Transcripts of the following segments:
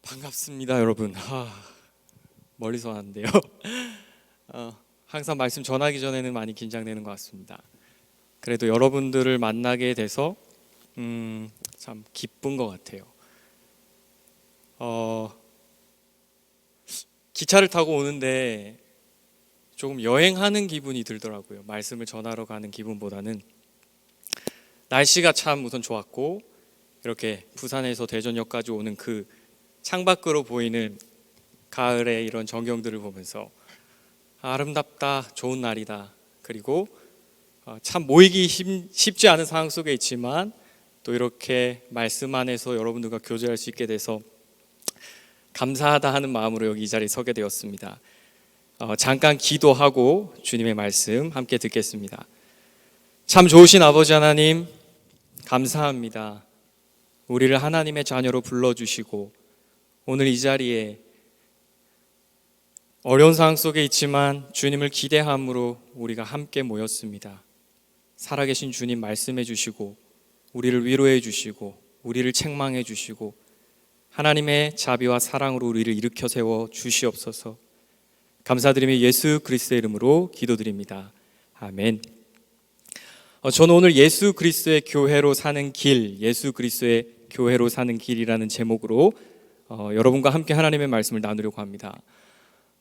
반갑습니다, 여러분. 멀리서 왔는데요. 항상 말씀 전하기 전에는 많이 긴장되는 것 같습니다. 그래도 여러분들을 만나게 돼서 참 기쁜 것 같아요. 기차를 타고 오는데 조금 여행하는 기분이 들더라고요. 말씀을 전하러 가는 기분보다는. 날씨가 참 우선 좋았고, 이렇게 부산에서 대전역까지 오는 그 창밖으로 보이는 가을의 이런 전경들을 보면서 아름답다, 좋은 날이다. 그리고 참 모이기 쉽지 않은 상황 속에 있지만 또 이렇게 말씀 안에서 여러분들과 교제할 수 있게 돼서 감사하다 하는 마음으로 여기 이 자리에 서게 되었습니다. 잠깐 기도하고 주님의 말씀 함께 듣겠습니다. 참 좋으신 아버지 하나님, 감사합니다. 우리를 하나님의 자녀로 불러주시고 오늘 이 자리에 어려운 상황 속에 있지만 주님을 기대함으로 우리가 함께 모였습니다. 살아계신 주님 말씀해 주시고 우리를 위로해 주시고 우리를 책망해 주시고 하나님의 자비와 사랑으로 우리를 일으켜 세워 주시옵소서. 감사드리며 예수 그리스도의 이름으로 기도드립니다. 아멘. 저는 오늘 예수 그리스도의 교회로 사는 길, 예수 그리스도의 교회로 사는 길이라는 제목으로 여러분과 함께 하나님의 말씀을 나누려고 합니다.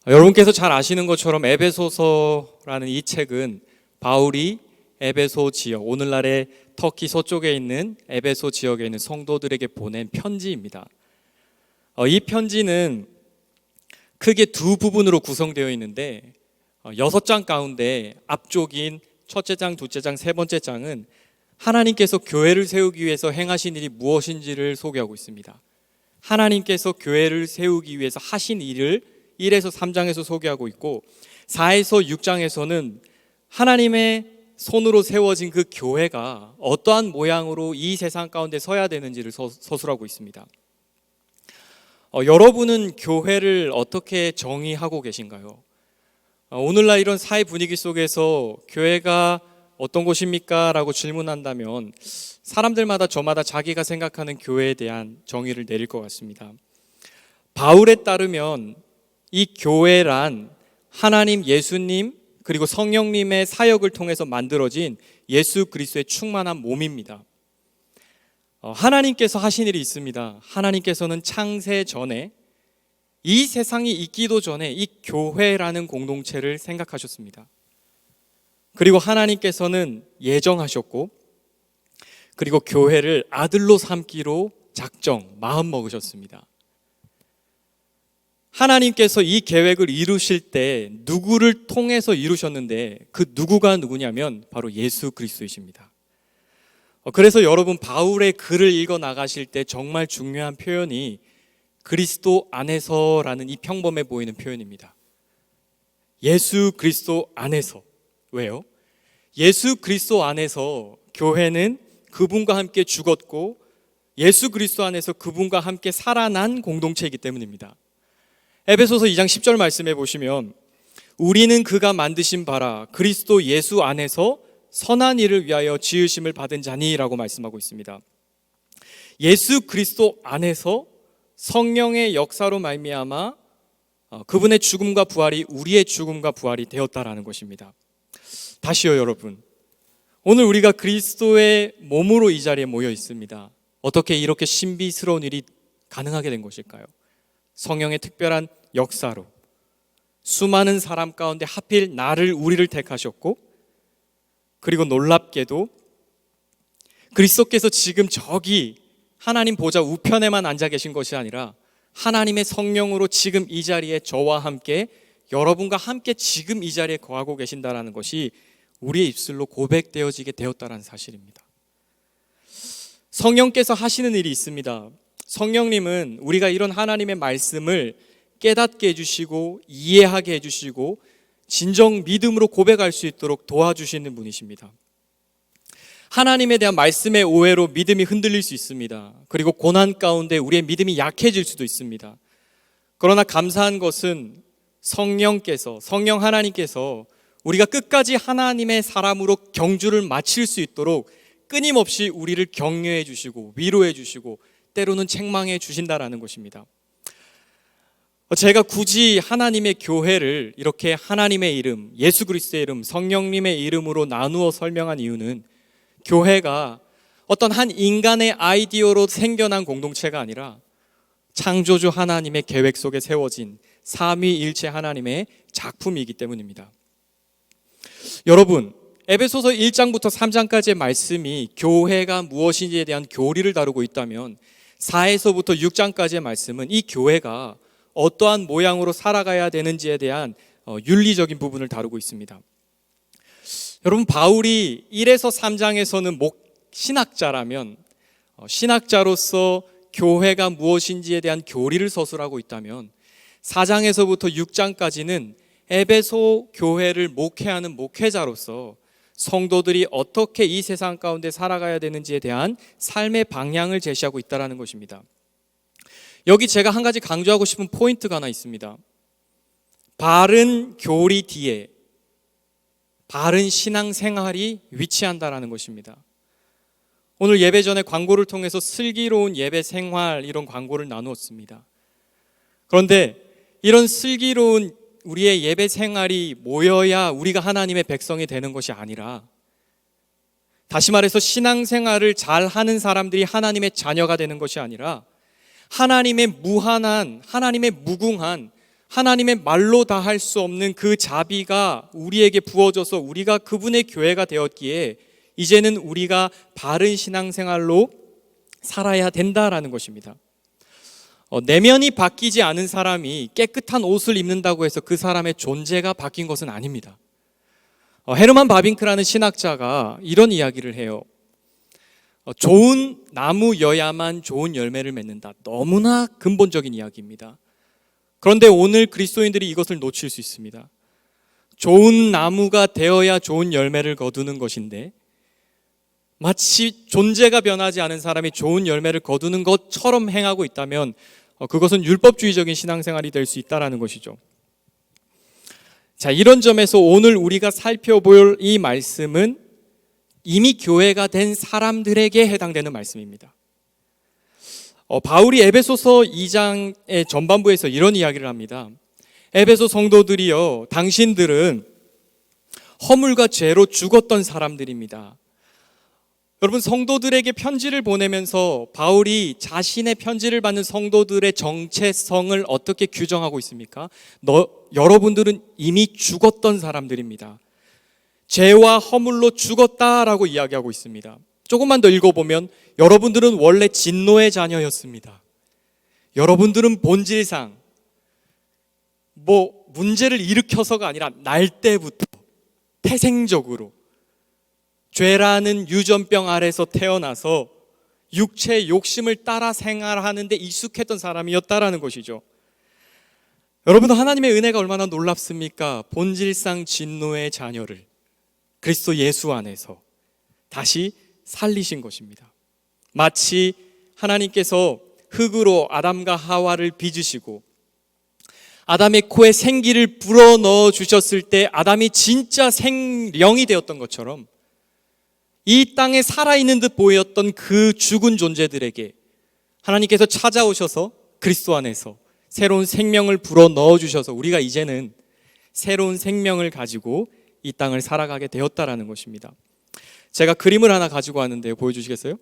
여러분께서 잘 아시는 것처럼 에베소서라는 이 책은 바울이 에베소 지역, 오늘날의 터키 서쪽에 있는 에베소 지역에 있는 성도들에게 보낸 편지입니다. 이 편지는 크게 두 부분으로 구성되어 있는데 6장 가운데 앞쪽인 첫째 장, 둘째 장, 세 번째 장은 하나님께서 교회를 세우기 위해서 행하신 일이 무엇인지를 소개하고 있습니다. 하나님께서 교회를 세우기 위해서 하신 일을 1에서 3장에서 소개하고 있고 4에서 6장에서는 하나님의 손으로 세워진 그 교회가 어떠한 모양으로 이 세상 가운데 서야 되는지를 서술하고 있습니다. 여러분은 교회를 어떻게 정의하고 계신가요? 오늘날 이런 사회 분위기 속에서 교회가 어떤 곳입니까? 라고 질문한다면 사람들마다 저마다 자기가 생각하는 교회에 대한 정의를 내릴 것 같습니다. 바울에 따르면 이 교회란 하나님, 예수님 그리고 성령님의 사역을 통해서 만들어진 예수 그리스도의 충만한 몸입니다. 하나님께서 하신 일이 있습니다. 하나님께서는 창세 전에 이 세상이 있기도 전에 이 교회라는 공동체를 생각하셨습니다. 그리고 하나님께서는 예정하셨고 그리고 교회를 아들로 삼기로 작정, 마음 먹으셨습니다. 하나님께서 이 계획을 이루실 때 누구를 통해서 이루셨는데 그 누구가 누구냐면 바로 예수 그리스도이십니다. 그래서 여러분 바울의 글을 읽어 나가실 때 정말 중요한 표현이 그리스도 안에서라는 이 평범해 보이는 표현입니다. 예수 그리스도 안에서. 왜요? 예수 그리스도 안에서 교회는 그분과 함께 죽었고 예수 그리스도 안에서 그분과 함께 살아난 공동체이기 때문입니다. 에베소서 2장 10절 말씀해 보시면 우리는 그가 만드신 바라 그리스도 예수 안에서 선한 일을 위하여 지으심을 받은 자니라고 말씀하고 있습니다. 예수 그리스도 안에서 성령의 역사로 말미암아 그분의 죽음과 부활이 우리의 죽음과 부활이 되었다라는 것입니다. 다시요 여러분, 오늘 우리가 그리스도의 몸으로 이 자리에 모여 있습니다. 어떻게 이렇게 신비스러운 일이 가능하게 된 것일까요? 성령의 특별한 역사로 수많은 사람 가운데 하필 우리를 택하셨고 그리고 놀랍게도 그리스도께서 지금 저기 하나님 보좌 우편에만 앉아 계신 것이 아니라 하나님의 성령으로 지금 이 자리에 저와 함께 여러분과 함께 지금 이 자리에 거하고 계신다는 것이 우리의 입술로 고백되어지게 되었다는 사실입니다. 성령께서 하시는 일이 있습니다. 성령님은 우리가 이런 하나님의 말씀을 깨닫게 해주시고 이해하게 해주시고 진정 믿음으로 고백할 수 있도록 도와주시는 분이십니다. 하나님에 대한 말씀의 오해로 믿음이 흔들릴 수 있습니다. 그리고 고난 가운데 우리의 믿음이 약해질 수도 있습니다. 그러나 감사한 것은 성령 하나님께서 우리가 끝까지 하나님의 사람으로 경주를 마칠 수 있도록 끊임없이 우리를 격려해 주시고 위로해 주시고 때로는 책망해 주신다라는 것입니다. 제가 굳이 하나님의 교회를 이렇게 하나님의 이름, 예수 그리스도의 이름, 성령님의 이름으로 나누어 설명한 이유는 교회가 어떤 한 인간의 아이디어로 생겨난 공동체가 아니라 창조주 하나님의 계획 속에 세워진 삼위일체 하나님의 작품이기 때문입니다. 여러분, 에베소서 1장부터 3장까지의 말씀이 교회가 무엇인지에 대한 교리를 다루고 있다면 4에서부터 6장까지의 말씀은 이 교회가 어떠한 모양으로 살아가야 되는지에 대한 윤리적인 부분을 다루고 있습니다. 여러분, 바울이 1에서 3장에서는 신학자라면 신학자로서 교회가 무엇인지에 대한 교리를 서술하고 있다면 4장에서부터 6장까지는 에베소 교회를 목회하는 목회자로서 성도들이 어떻게 이 세상 가운데 살아가야 되는지에 대한 삶의 방향을 제시하고 있다는 것입니다. 여기 제가 한 가지 강조하고 싶은 포인트가 하나 있습니다. 바른 교리 뒤에 바른 신앙생활이 위치한다는 것입니다. 오늘 예배 전에 광고를 통해서 슬기로운 예배 생활 이런 광고를 나누었습니다. 그런데 이런 슬기로운 우리의 예배 생활이 모여야 우리가 하나님의 백성이 되는 것이 아니라, 다시 말해서 신앙생활을 잘하는 사람들이 하나님의 자녀가 되는 것이 아니라 하나님의 무한한, 하나님의 무궁한, 하나님의 말로 다 할 수 없는 그 자비가 우리에게 부어져서 우리가 그분의 교회가 되었기에 이제는 우리가 바른 신앙생활로 살아야 된다라는 것입니다. 내면이 바뀌지 않은 사람이 깨끗한 옷을 입는다고 해서 그 사람의 존재가 바뀐 것은 아닙니다. 헤르만 바빙크라는 신학자가 이런 이야기를 해요. 좋은 나무여야만 좋은 열매를 맺는다. 너무나 근본적인 이야기입니다. 그런데 오늘 그리스도인들이 이것을 놓칠 수 있습니다. 좋은 나무가 되어야 좋은 열매를 거두는 것인데 마치 존재가 변하지 않은 사람이 좋은 열매를 거두는 것처럼 행하고 있다면 그것은 율법주의적인 신앙생활이 될 수 있다는 것이죠. 자, 이런 점에서 오늘 우리가 살펴볼 이 말씀은 이미 교회가 된 사람들에게 해당되는 말씀입니다. 바울이 에베소서 2장의 전반부에서 이런 이야기를 합니다. 에베소 성도들이여, 당신들은 허물과 죄로 죽었던 사람들입니다. 여러분, 성도들에게 편지를 보내면서 바울이 자신의 편지를 받는 성도들의 정체성을 어떻게 규정하고 있습니까? 여러분들은 이미 죽었던 사람들입니다. 죄와 허물로 죽었다라고 이야기하고 있습니다. 조금만 더 읽어보면 여러분들은 원래 진노의 자녀였습니다. 여러분들은 본질상 문제를 일으켜서가 아니라 날 때부터 태생적으로 죄라는 유전병 아래서 태어나서 육체의 욕심을 따라 생활하는데 익숙했던 사람이었다라는 것이죠. 여러분, 하나님의 은혜가 얼마나 놀랍습니까? 본질상 진노의 자녀를 그리스도 예수 안에서 다시 살리신 것입니다. 마치 하나님께서 흙으로 아담과 하와를 빚으시고 아담의 코에 생기를 불어넣어 주셨을 때 아담이 진짜 생령이 되었던 것처럼 이 땅에 살아있는 듯 보였던 그 죽은 존재들에게 하나님께서 찾아오셔서 그리스도 안에서 새로운 생명을 불어넣어 주셔서 우리가 이제는 새로운 생명을 가지고 이 땅을 살아가게 되었다라는 것입니다. 제가 그림을 하나 가지고 왔는데요. 보여주시겠어요?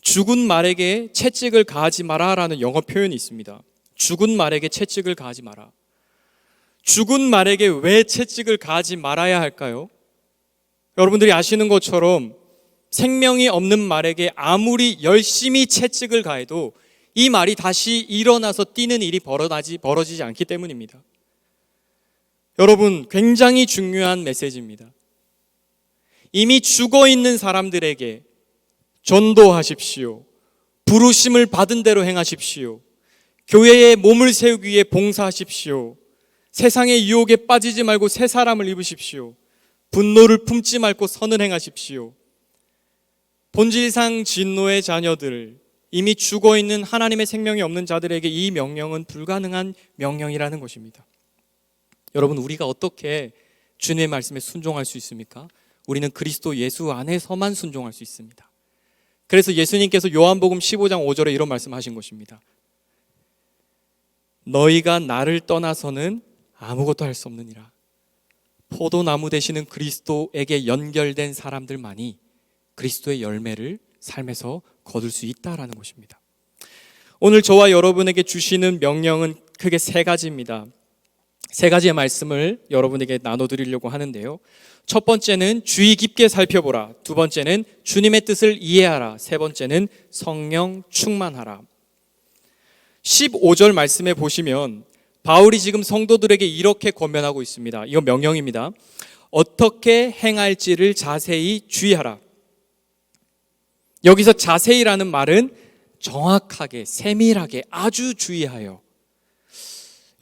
죽은 말에게 채찍을 가하지 마라라는 영어 표현이 있습니다. 죽은 말에게 채찍을 가하지 마라. 죽은 말에게 왜 채찍을 가하지 말아야 할까요? 여러분들이 아시는 것처럼 생명이 없는 말에게 아무리 열심히 채찍을 가해도 이 말이 다시 일어나서 뛰는 일이 벌어지지 않기 때문입니다. 여러분, 굉장히 중요한 메시지입니다. 이미 죽어 있는 사람들에게 전도하십시오. 부르심을 받은 대로 행하십시오. 교회에 몸을 세우기 위해 봉사하십시오. 세상의 유혹에 빠지지 말고 새 사람을 입으십시오. 분노를 품지 말고 선을 행하십시오. 본질상 진노의 자녀들, 이미 죽어 있는 하나님의 생명이 없는 자들에게 이 명령은 불가능한 명령이라는 것입니다. 여러분, 우리가 어떻게 주님의 말씀에 순종할 수 있습니까? 우리는 그리스도 예수 안에서만 순종할 수 있습니다. 그래서 예수님께서 요한복음 15장 5절에 이런 말씀하신 것입니다. 너희가 나를 떠나서는 아무것도 할 수 없느니라. 포도나무 되시는 그리스도에게 연결된 사람들만이 그리스도의 열매를 삶에서 거둘 수 있다라는 것입니다. 오늘 저와 여러분에게 주시는 명령은 크게 세 가지입니다. 세 가지의 말씀을 여러분에게 나눠드리려고 하는데요. 첫 번째는 주의 깊게 살펴보라. 두 번째는 주님의 뜻을 이해하라. 세 번째는 성령 충만하라. 15절 말씀에 보시면 바울이 지금 성도들에게 이렇게 권면하고 있습니다. 이건 명령입니다. 어떻게 행할지를 자세히 주의하라. 여기서 자세히라는 말은 정확하게, 세밀하게, 아주 주의하여.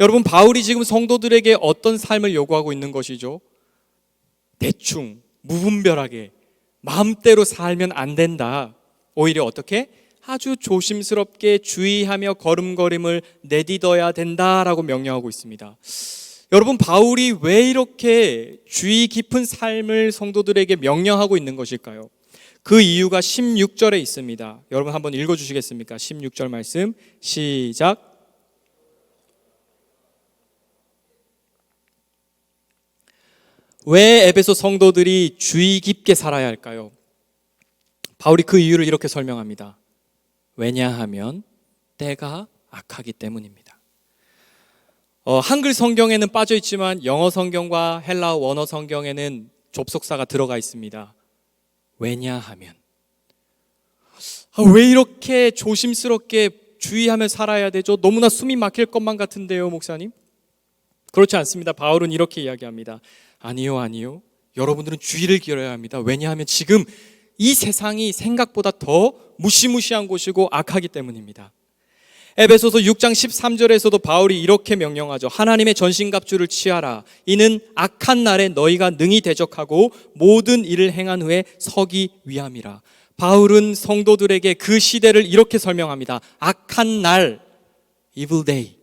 여러분, 바울이 지금 성도들에게 어떤 삶을 요구하고 있는 것이죠? 대충, 무분별하게, 마음대로 살면 안 된다. 오히려 어떻게? 아주 조심스럽게 주의하며 걸음걸음을 내딛어야 된다라고 명령하고 있습니다. 여러분, 바울이 왜 이렇게 주의 깊은 삶을 성도들에게 명령하고 있는 것일까요? 그 이유가 16절에 있습니다. 여러분 한번 읽어주시겠습니까? 16절 말씀 시작. 왜 에베소 성도들이 주의 깊게 살아야 할까요? 바울이 그 이유를 이렇게 설명합니다. 왜냐하면 때가 악하기 때문입니다. 한글 성경에는 빠져 있지만 영어 성경과 헬라어 원어 성경에는 접속사가 들어가 있습니다. 왜냐하면. 왜 이렇게 조심스럽게 주의하며 살아야 되죠? 너무나 숨이 막힐 것만 같은데요, 목사님? 그렇지 않습니다. 바울은 이렇게 이야기합니다. 아니요. 여러분들은 주의를 기울여야 합니다. 왜냐하면 지금 이 세상이 생각보다 더 무시무시한 곳이고 악하기 때문입니다. 에베소서 6장 13절에서도 바울이 이렇게 명령하죠. 하나님의 전신갑주를 취하라. 이는 악한 날에 너희가 능히 대적하고 모든 일을 행한 후에 서기 위함이라. 바울은 성도들에게 그 시대를 이렇게 설명합니다. 악한 날, evil day.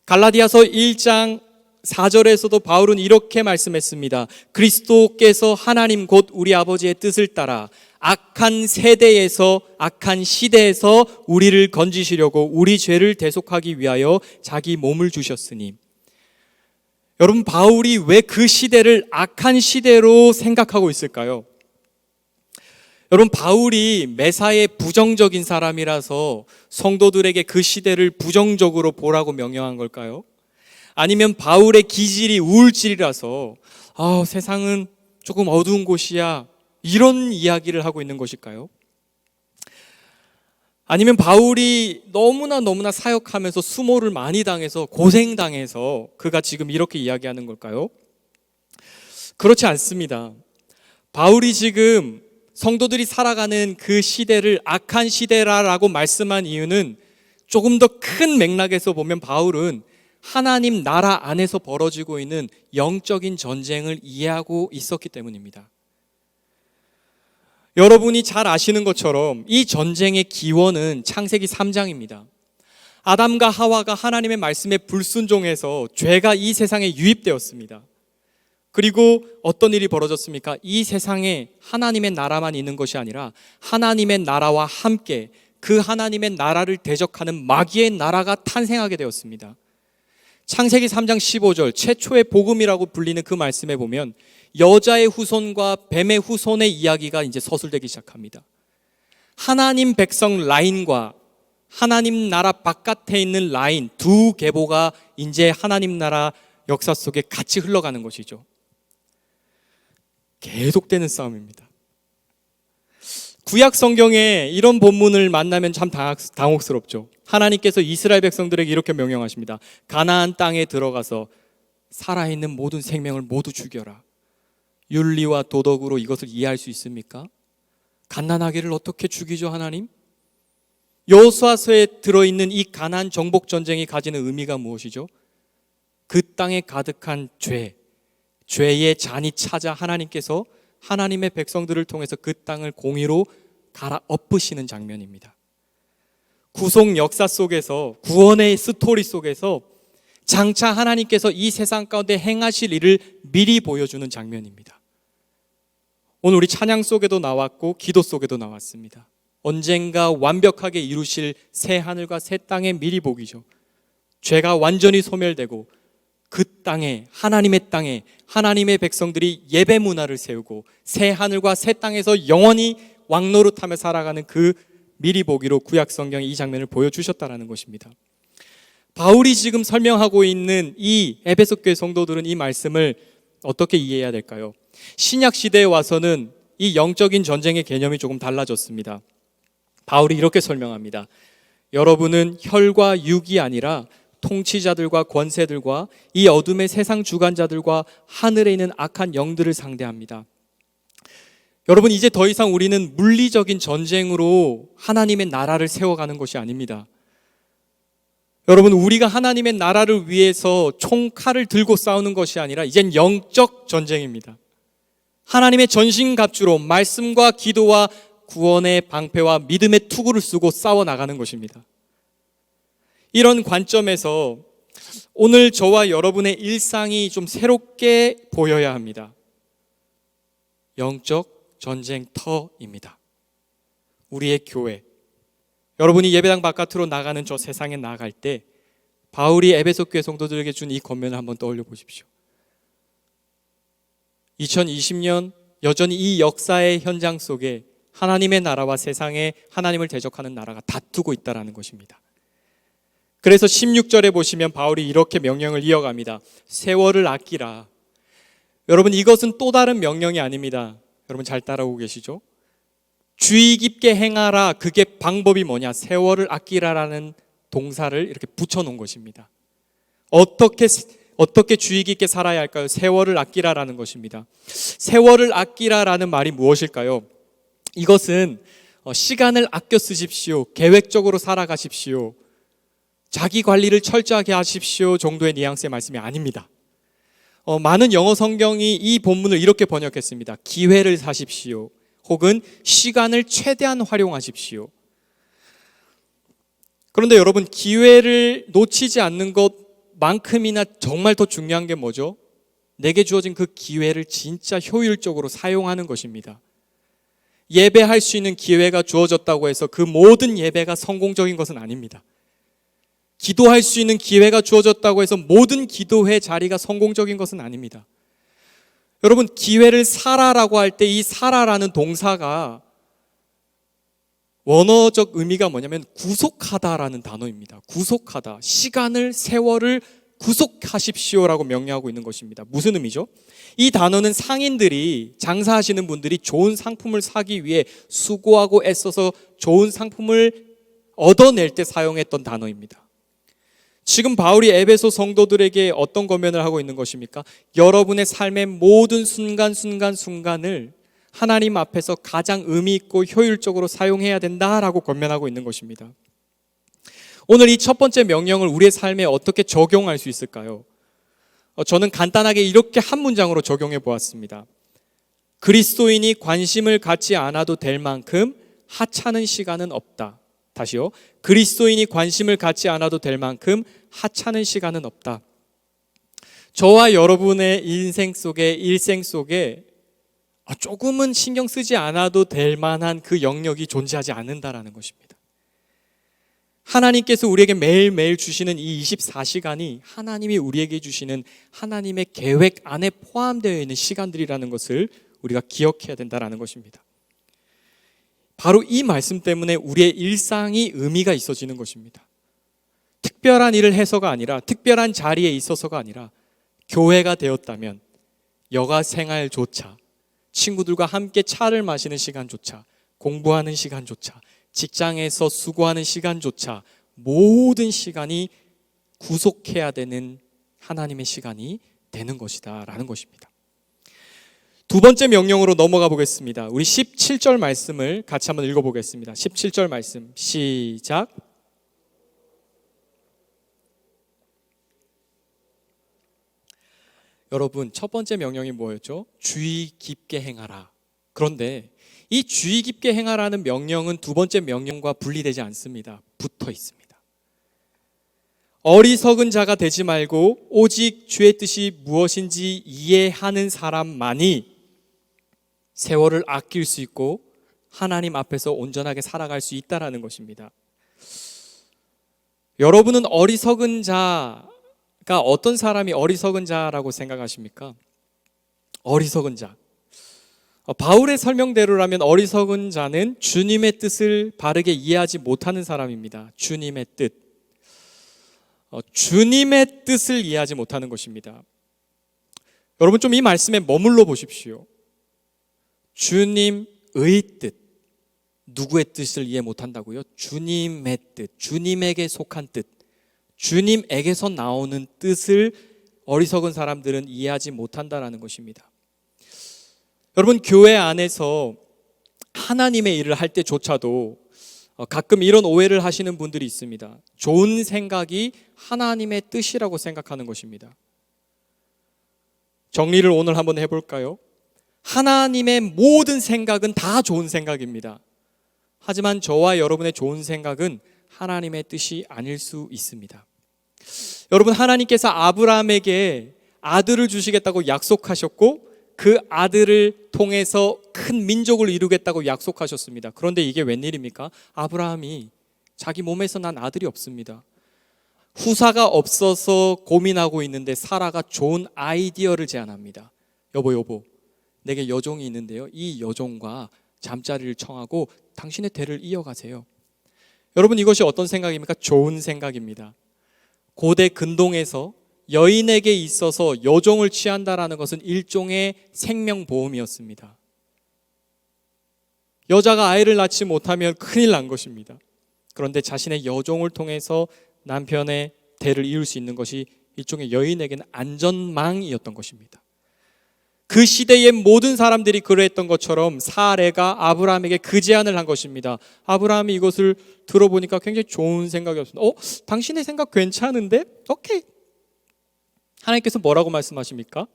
갈라디아서 1장 4절에서도 바울은 이렇게 말씀했습니다. 그리스도께서 하나님 곧 우리 아버지의 뜻을 따라 악한 세대에서, 악한 시대에서 우리를 건지시려고 우리 죄를 대속하기 위하여 자기 몸을 주셨으니. 여러분, 바울이 왜 그 시대를 악한 시대로 생각하고 있을까요? 여러분, 바울이 매사에 부정적인 사람이라서 성도들에게 그 시대를 부정적으로 보라고 명령한 걸까요? 아니면 바울의 기질이 우울질이라서 세상은 조금 어두운 곳이야, 이런 이야기를 하고 있는 것일까요? 아니면 바울이 너무나 사역하면서 수모를 많이 당해서 고생당해서 그가 지금 이렇게 이야기하는 걸까요? 그렇지 않습니다. 바울이 지금 성도들이 살아가는 그 시대를 악한 시대라고 말씀한 이유는 조금 더 큰 맥락에서 보면 바울은 하나님 나라 안에서 벌어지고 있는 영적인 전쟁을 이해하고 있었기 때문입니다. 여러분이 잘 아시는 것처럼 이 전쟁의 기원은 창세기 3장입니다. 아담과 하와가 하나님의 말씀에 불순종해서 죄가 이 세상에 유입되었습니다. 그리고 어떤 일이 벌어졌습니까? 이 세상에 하나님의 나라만 있는 것이 아니라 하나님의 나라와 함께 그 하나님의 나라를 대적하는 마귀의 나라가 탄생하게 되었습니다. 창세기 3장 15절 최초의 복음이라고 불리는 그 말씀에 보면 여자의 후손과 뱀의 후손의 이야기가 이제 서술되기 시작합니다. 하나님 백성 라인과 하나님 나라 바깥에 있는 라인 두 계보가 이제 하나님 나라 역사 속에 같이 흘러가는 것이죠. 계속되는 싸움입니다. 구약 성경에 이런 본문을 만나면 참 당혹스럽죠. 하나님께서 이스라엘 백성들에게 이렇게 명령하십니다. 가나안 땅에 들어가서 살아있는 모든 생명을 모두 죽여라. 윤리와 도덕으로 이것을 이해할 수 있습니까? 갓난아기를 어떻게 죽이죠, 하나님? 여호수아서에 들어있는 이 가나안 정복 전쟁이 가지는 의미가 무엇이죠? 그 땅에 가득한 죄의 잔이 찾아 하나님께서 하나님의 백성들을 통해서 그 땅을 공의로 갈아엎으시는 장면입니다. 구속 역사 속에서, 구원의 스토리 속에서 장차 하나님께서 이 세상 가운데 행하실 일을 미리 보여주는 장면입니다. 오늘 우리 찬양 속에도 나왔고 기도 속에도 나왔습니다. 언젠가 완벽하게 이루실 새 하늘과 새 땅의 미리 보기죠. 죄가 완전히 소멸되고 그 땅에, 하나님의 땅에 하나님의 백성들이 예배 문화를 세우고 새 하늘과 새 땅에서 영원히 왕노릇하며 살아가는 그 미리 보기로 구약 성경이 이 장면을 보여주셨다라는 것입니다. 바울이 지금 설명하고 있는 이 에베소 교회 성도들은 이 말씀을 어떻게 이해해야 될까요? 신약 시대에 와서는 이 영적인 전쟁의 개념이 조금 달라졌습니다. 바울이 이렇게 설명합니다. 여러분은 혈과 육이 아니라 통치자들과 권세들과 이 어둠의 세상 주관자들과 하늘에 있는 악한 영들을 상대합니다. 여러분, 이제 더 이상 우리는 물리적인 전쟁으로 하나님의 나라를 세워가는 것이 아닙니다. 여러분, 우리가 하나님의 나라를 위해서 총칼을 들고 싸우는 것이 아니라 이젠 영적 전쟁입니다. 하나님의 전신갑주로 말씀과 기도와 구원의 방패와 믿음의 투구를 쓰고 싸워나가는 것입니다. 이런 관점에서 오늘 저와 여러분의 일상이 좀 새롭게 보여야 합니다. 영적 전쟁터입니다. 우리의 교회, 여러분이 예배당 바깥으로 나가는 저 세상에 나갈 때 바울이 에베소 교회 성도들에게 준 이 권면을 한번 떠올려 보십시오. 2020년 여전히 이 역사의 현장 속에 하나님의 나라와 세상에 하나님을 대적하는 나라가 다투고 있다는 것입니다. 그래서 16절에 보시면 바울이 이렇게 명령을 이어갑니다. 세월을 아끼라. 여러분, 이것은 또 다른 명령이 아닙니다. 여러분 잘 따라오고 계시죠? 주의 깊게 행하라. 그게 방법이 뭐냐? 세월을 아끼라라는 동사를 이렇게 붙여놓은 것입니다. 어떻게 주의 깊게 살아야 할까요? 세월을 아끼라라는 것입니다. 세월을 아끼라라는 말이 무엇일까요? 이것은 시간을 아껴 쓰십시오. 계획적으로 살아가십시오. 자기 관리를 철저하게 하십시오 정도의 뉘앙스의 말씀이 아닙니다. 많은 영어 성경이 이 본문을 이렇게 번역했습니다. 기회를 사십시오. 혹은 시간을 최대한 활용하십시오. 그런데 여러분, 기회를 놓치지 않는 것만큼이나 정말 더 중요한 게 뭐죠? 내게 주어진 그 기회를 진짜 효율적으로 사용하는 것입니다. 예배할 수 있는 기회가 주어졌다고 해서 그 모든 예배가 성공적인 것은 아닙니다. 기도할 수 있는 기회가 주어졌다고 해서 모든 기도회 자리가 성공적인 것은 아닙니다. 여러분, 기회를 사라라고 할 때 이 사라라는 동사가 원어적 의미가 뭐냐면 구속하다라는 단어입니다. 구속하다. 시간을, 세월을 구속하십시오라고 명령하고 있는 것입니다. 무슨 의미죠? 이 단어는 상인들이, 장사하시는 분들이 좋은 상품을 사기 위해 수고하고 애써서 좋은 상품을 얻어낼 때 사용했던 단어입니다. 지금 바울이 에베소 성도들에게 어떤 권면을 하고 있는 것입니까? 여러분의 삶의 모든 순간을 하나님 앞에서 가장 의미 있고 효율적으로 사용해야 된다라고 권면하고 있는 것입니다. 오늘 이 첫 번째 명령을 우리의 삶에 어떻게 적용할 수 있을까요? 저는 간단하게 이렇게 한 문장으로 적용해 보았습니다. 그리스도인이 관심을 갖지 않아도 될 만큼 하찮은 시간은 없다. 다시요. 그리스도인이 관심을 갖지 않아도 될 만큼 하찮은 시간은 없다. 저와 여러분의 인생 속에, 일생 속에 조금은 신경 쓰지 않아도 될 만한 그 영역이 존재하지 않는다라는 것입니다. 하나님께서 우리에게 매일매일 주시는 이 24시간이 하나님이 우리에게 주시는 하나님의 계획 안에 포함되어 있는 시간들이라는 것을 우리가 기억해야 된다는 것입니다. 바로 이 말씀 때문에 우리의 일상이 의미가 있어지는 것입니다. 특별한 일을 해서가 아니라, 특별한 자리에 있어서가 아니라 교회가 되었다면 여가 생활조차, 친구들과 함께 차를 마시는 시간조차, 공부하는 시간조차, 직장에서 수고하는 시간조차 모든 시간이 구속해야 되는 하나님의 시간이 되는 것이다 라는 것입니다. 두 번째 명령으로 넘어가 보겠습니다. 우리 17절 말씀을 같이 한번 읽어보겠습니다. 17절 말씀 시작. 여러분, 첫 번째 명령이 뭐였죠? 주의 깊게 행하라. 그런데 이 주의 깊게 행하라는 명령은 두 번째 명령과 분리되지 않습니다. 붙어 있습니다. 어리석은 자가 되지 말고 오직 주의 뜻이 무엇인지 이해하는 사람만이 세월을 아낄 수 있고 하나님 앞에서 온전하게 살아갈 수 있다는 것입니다. 여러분은 어리석은 자가 어떤 사람이 어리석은 자라고 생각하십니까? 어리석은 자. 바울의 설명대로라면 어리석은 자는 주님의 뜻을 바르게 이해하지 못하는 사람입니다. 주님의 뜻. 주님의 뜻을 이해하지 못하는 것입니다. 여러분 좀 이 말씀에 머물러 보십시오. 주님의 뜻. 누구의 뜻을 이해 못한다고요? 주님의 뜻, 주님에게 속한 뜻, 주님에게서 나오는 뜻을 어리석은 사람들은 이해하지 못한다라는 것입니다. 여러분, 교회 안에서 하나님의 일을 할 때조차도 가끔 이런 오해를 하시는 분들이 있습니다. 좋은 생각이 하나님의 뜻이라고 생각하는 것입니다. 정리를 오늘 한번 해볼까요? 하나님의 모든 생각은 다 좋은 생각입니다. 하지만 저와 여러분의 좋은 생각은 하나님의 뜻이 아닐 수 있습니다. 여러분, 하나님께서 아브라함에게 아들을 주시겠다고 약속하셨고 그 아들을 통해서 큰 민족을 이루겠다고 약속하셨습니다. 그런데 이게 웬일입니까? 아브라함이 자기 몸에서 난 아들이 없습니다. 후사가 없어서 고민하고 있는데 사라가 좋은 아이디어를 제안합니다. 여보, 내게 여종이 있는데요, 이 여종과 잠자리를 청하고 당신의 대를 이어가세요. 여러분, 이것이 어떤 생각입니까? 좋은 생각입니다. 고대 근동에서 여인에게 있어서 여종을 취한다라는 것은 일종의 생명보험이었습니다. 여자가 아이를 낳지 못하면 큰일 난 것입니다. 그런데 자신의 여종을 통해서 남편의 대를 이을 수 있는 것이 일종의 여인에게는 안전망이었던 것입니다. 그 시대의 모든 사람들이 그러했던 것처럼 사레가 아브라함에게 그 제안을 한 것입니다. 아브라함이 이것을 들어보니까 굉장히 좋은 생각이었습니다. 당신의 생각 괜찮은데? 오케이. 하나님께서 뭐라고 말씀하십니까?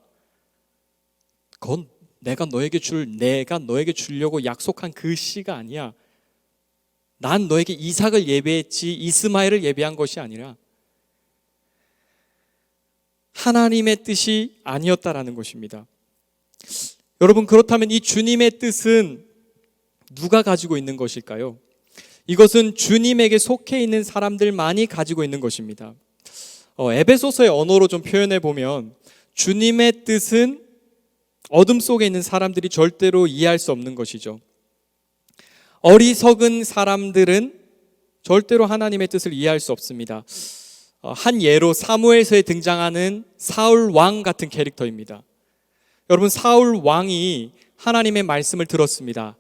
그건 내가 너에게 주려고 약속한 그 씨가 아니야. 난 너에게 이삭을 예배했지 이스마엘을 예배한 것이 아니라 하나님의 뜻이 아니었다라는 것입니다. 여러분, 그렇다면 이 주님의 뜻은 누가 가지고 있는 것일까요? 이것은 주님에게 속해 있는 사람들만이 가지고 있는 것입니다. 에베소서의 언어로 좀 표현해 보면 주님의 뜻은 어둠 속에 있는 사람들이 절대로 이해할 수 없는 것이죠. 어리석은 사람들은 절대로 하나님의 뜻을 이해할 수 없습니다. 한 예로 사무엘서에 등장하는 사울 왕 같은 캐릭터입니다. 여러분, 사울 왕이 하나님의 말씀을 들었습니다.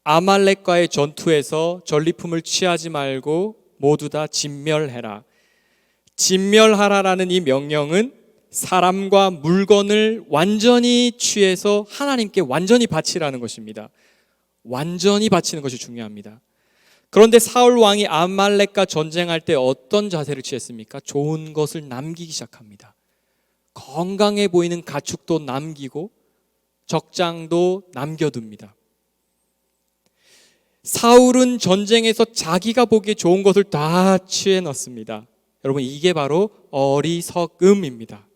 아말렉과의 전투에서 전리품을 취하지 말고 모두 다 진멸해라. 진멸하라라는 이 명령은 사람과 물건을 완전히 취해서 하나님께 완전히 바치라는 것입니다. 완전히 바치는 것이 중요합니다. 그런데 사울 왕이 아말렉과 전쟁할 때 어떤 자세를 취했습니까? 좋은 것을 남기기 시작합니다. 건강해 보이는 가축도 남기고 적장도 남겨둡니다. 사울은 전쟁에서 자기가 보기에 좋은 것을 다 취해 넣습니다. 여러분, 이게 바로 어리석음입니다.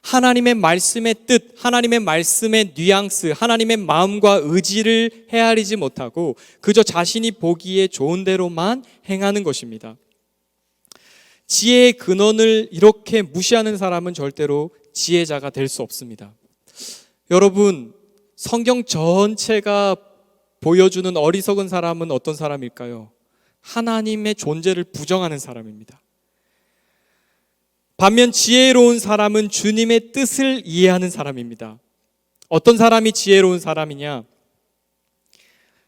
하나님의 말씀의 뜻, 하나님의 말씀의 뉘앙스, 하나님의 마음과 의지를 헤아리지 못하고 그저 자신이 보기에 좋은 대로만 행하는 것입니다. 지혜의 근원을 이렇게 무시하는 사람은 절대로 지혜자가 될 수 없습니다. 여러분, 성경 전체가 보여주는 어리석은 사람은 어떤 사람일까요? 하나님의 존재를 부정하는 사람입니다. 반면 지혜로운 사람은 주님의 뜻을 이해하는 사람입니다. 어떤 사람이 지혜로운 사람이냐?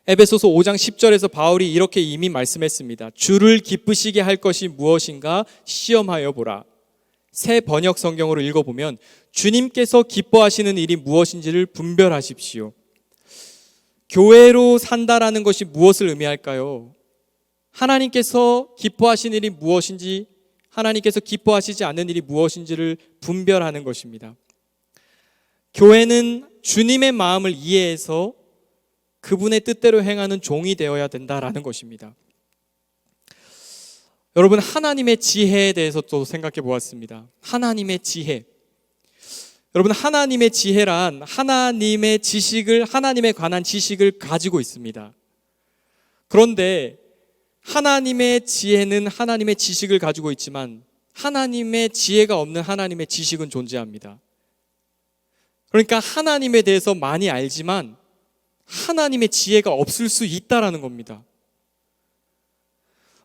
에베소서 5장 10절에서 바울이 이렇게 이미 말씀했습니다. 주를 기쁘시게 할 것이 무엇인가 시험하여 보라. 새 번역 성경으로 읽어보면 주님께서 기뻐하시는 일이 무엇인지를 분별하십시오. 교회로 산다라는 것이 무엇을 의미할까요? 하나님께서 기뻐하시는 일이 무엇인지, 하나님께서 기뻐하시지 않는 일이 무엇인지를 분별하는 것입니다. 교회는 주님의 마음을 이해해서 그분의 뜻대로 행하는 종이 되어야 된다라는 것입니다. 여러분, 하나님의 지혜에 대해서 또 생각해 보았습니다. 하나님의 지혜. 여러분, 하나님의 지혜란 하나님의 지식을, 하나님에 관한 지식을 가지고 있습니다. 그런데 하나님의 지혜는 하나님의 지식을 가지고 있지만 하나님의 지혜가 없는 하나님의 지식은 존재합니다. 그러니까 하나님에 대해서 많이 알지만 하나님의 지혜가 없을 수 있다라는 겁니다.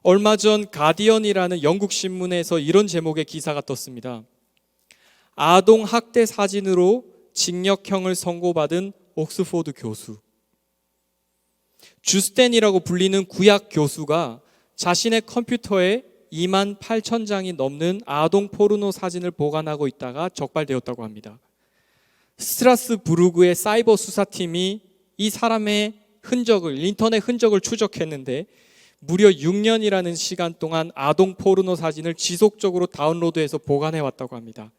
얼마 전 가디언이라는 영국 신문에서 이런 제목의 기사가 떴습니다. 아동 학대 사진으로 징역형을 선고받은 옥스포드 교수. 주스텐이라고 불리는 구약 교수가 자신의 컴퓨터에 28,000장이 넘는 아동 포르노 사진을 보관하고 있다가 적발되었다고 합니다. 스트라스부르크의 사이버 수사팀이 이 사람의 흔적을, 인터넷 흔적을 추적했는데 무려 6년이라는 시간 동안 아동 포르노 사진을 지속적으로 다운로드해서 보관해 왔다고 합니다.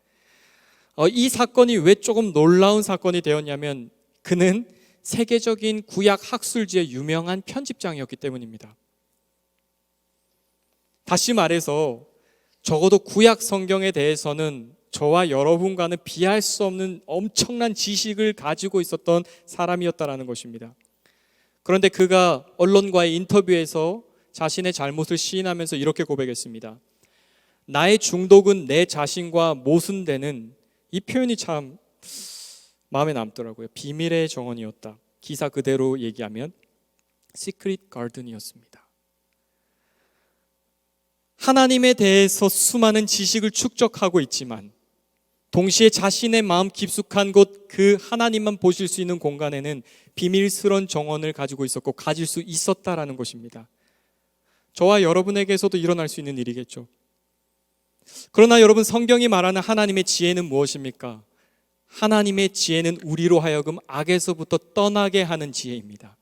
이 사건이 왜 조금 놀라운 사건이 되었냐면 그는 세계적인 구약 학술지의 유명한 편집장이었기 때문입니다. 다시 말해서 적어도 구약 성경에 대해서는 저와 여러분과는 비할 수 없는 엄청난 지식을 가지고 있었던 사람이었다라는 것입니다. 그런데 그가 언론과의 인터뷰에서 자신의 잘못을 시인하면서 이렇게 고백했습니다. 나의 중독은 내 자신과 모순되는, 이 표현이 참 마음에 남더라고요. 비밀의 정원이었다. 기사 그대로 얘기하면 시크릿 가든이었습니다. 하나님에 대해서 수많은 지식을 축적하고 있지만 동시에 자신의 마음 깊숙한 곳, 그 하나님만 보실 수 있는 공간에는 비밀스러운 정원을 가지고 있었고 가질 수 있었다라는 것입니다. 저와 여러분에게서도 일어날 수 있는 일이겠죠. 그러나 여러분, 성경이 말하는 하나님의 지혜는 무엇입니까? 하나님의 지혜는 우리로 하여금 악에서부터 떠나게 하는 지혜입니다.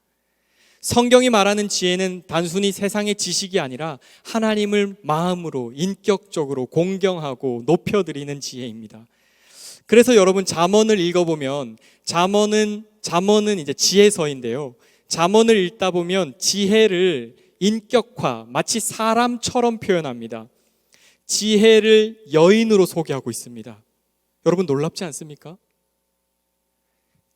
성경이 말하는 지혜는 단순히 세상의 지식이 아니라 하나님을 마음으로 인격적으로 공경하고 높여드리는 지혜입니다. 그래서 여러분, 잠언을 읽어보면 잠언은 이제 지혜서인데요. 잠언을 읽다 보면 지혜를 인격화, 마치 사람처럼 표현합니다. 지혜를 여인으로 소개하고 있습니다. 여러분, 놀랍지 않습니까?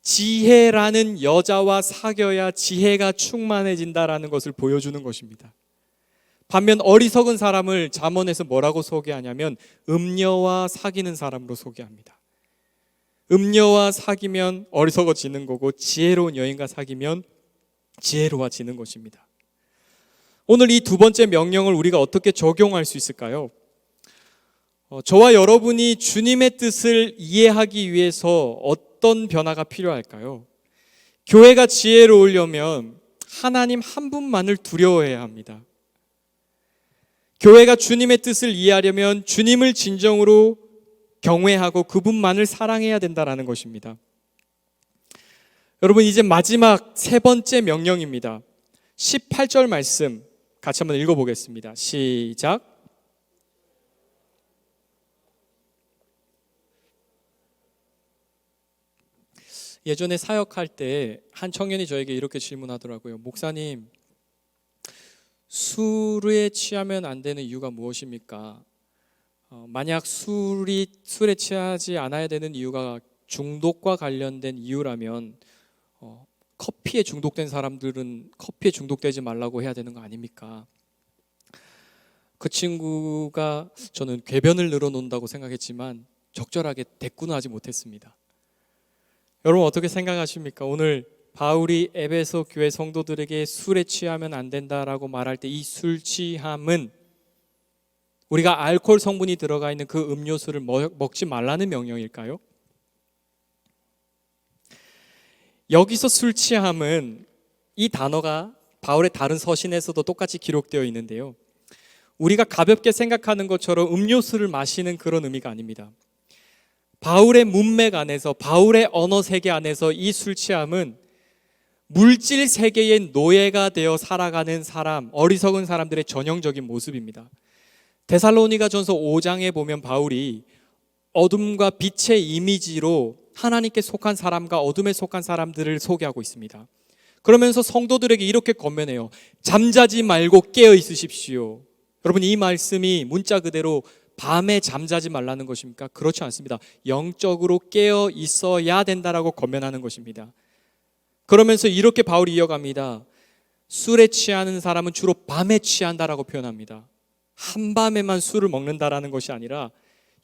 지혜라는 여자와 사귀어야 지혜가 충만해진다라는 것을 보여주는 것입니다. 반면 어리석은 사람을 잠언에서 뭐라고 소개하냐면 음녀와 사귀는 사람으로 소개합니다. 음녀와 사귀면 어리석어지는 거고 지혜로운 여인과 사귀면 지혜로워지는 것입니다. 오늘 이 두 번째 명령을 우리가 어떻게 적용할 수 있을까요? 저와 여러분이 주님의 뜻을 이해하기 위해서 어떤 변화가 필요할까요? 교회가 지혜로우려면 하나님 한 분만을 두려워해야 합니다. 교회가 주님의 뜻을 이해하려면 주님을 진정으로 경외하고 그분만을 사랑해야 된다는 것입니다. 여러분, 이제 마지막 세 번째 명령입니다. 18절 말씀 같이 한번 읽어보겠습니다. 시작. 예전에 사역할 때 한 청년이 저에게 이렇게 질문하더라고요. 목사님, 술에 취하면 안 되는 이유가 무엇입니까? 만약 술에 취하지 않아야 되는 이유가 중독과 관련된 이유라면 커피에 중독된 사람들은 커피에 중독되지 말라고 해야 되는 거 아닙니까? 그 친구가 저는 궤변을 늘어놓는다고 생각했지만 적절하게 대꾸는 하지 못했습니다. 여러분, 어떻게 생각하십니까? 오늘 바울이 에베소 교회 성도들에게 술에 취하면 안 된다라고 말할 때 이 술 취함은 우리가 알코올 성분이 들어가 있는 그 음료수를 먹지 말라는 명령일까요? 여기서 술 취함은 이 단어가 바울의 다른 서신에서도 똑같이 기록되어 있는데요. 우리가 가볍게 생각하는 것처럼 음료수를 마시는 그런 의미가 아닙니다. 바울의 문맥 안에서, 바울의 언어 세계 안에서 이 술 취함은 물질 세계의 노예가 되어 살아가는 사람, 어리석은 사람들의 전형적인 모습입니다. 데살로니가전서 5장에 보면 바울이 어둠과 빛의 이미지로 하나님께 속한 사람과 어둠에 속한 사람들을 소개하고 있습니다. 그러면서 성도들에게 이렇게 권면해요. 잠자지 말고 깨어 있으십시오. 여러분, 이 말씀이 문자 그대로 밤에 잠자지 말라는 것입니까? 그렇지 않습니다. 영적으로 깨어 있어야 된다라고 권면하는 것입니다. 그러면서 이렇게 바울이 이어갑니다. 술에 취하는 사람은 주로 밤에 취한다라고 표현합니다. 한밤에만 술을 먹는다라는 것이 아니라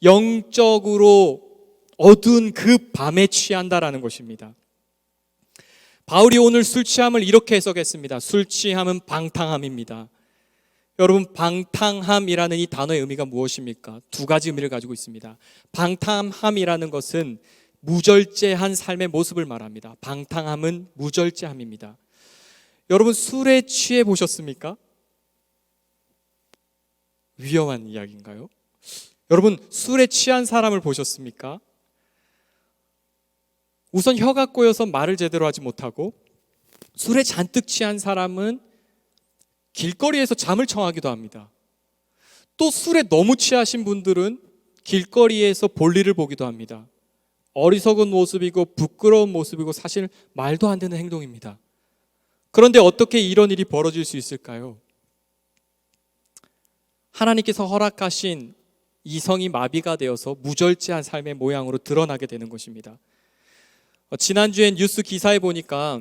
영적으로 어두운 그 밤에 취한다라는 것입니다. 바울이 오늘 술 취함을 이렇게 해석했습니다. 술 취함은 방탕함입니다. 여러분, 방탕함이라는 이 단어의 의미가 무엇입니까? 두 가지 의미를 가지고 있습니다. 방탕함이라는 것은 무절제한 삶의 모습을 말합니다. 방탕함은 무절제함입니다. 여러분, 술에 취해 보셨습니까? 위험한 이야기인가요? 여러분, 술에 취한 사람을 보셨습니까? 우선 혀가 꼬여서 말을 제대로 하지 못하고, 술에 잔뜩 취한 사람은 길거리에서 잠을 청하기도 합니다. 또 술에 너무 취하신 분들은 길거리에서 볼일을 보기도 합니다. 어리석은 모습이고 부끄러운 모습이고 사실 말도 안 되는 행동입니다. 그런데 어떻게 이런 일이 벌어질 수 있을까요? 하나님께서 허락하신 이성이 마비가 되어서 무절제한 삶의 모양으로 드러나게 되는 것입니다. 지난주에 뉴스 기사에 보니까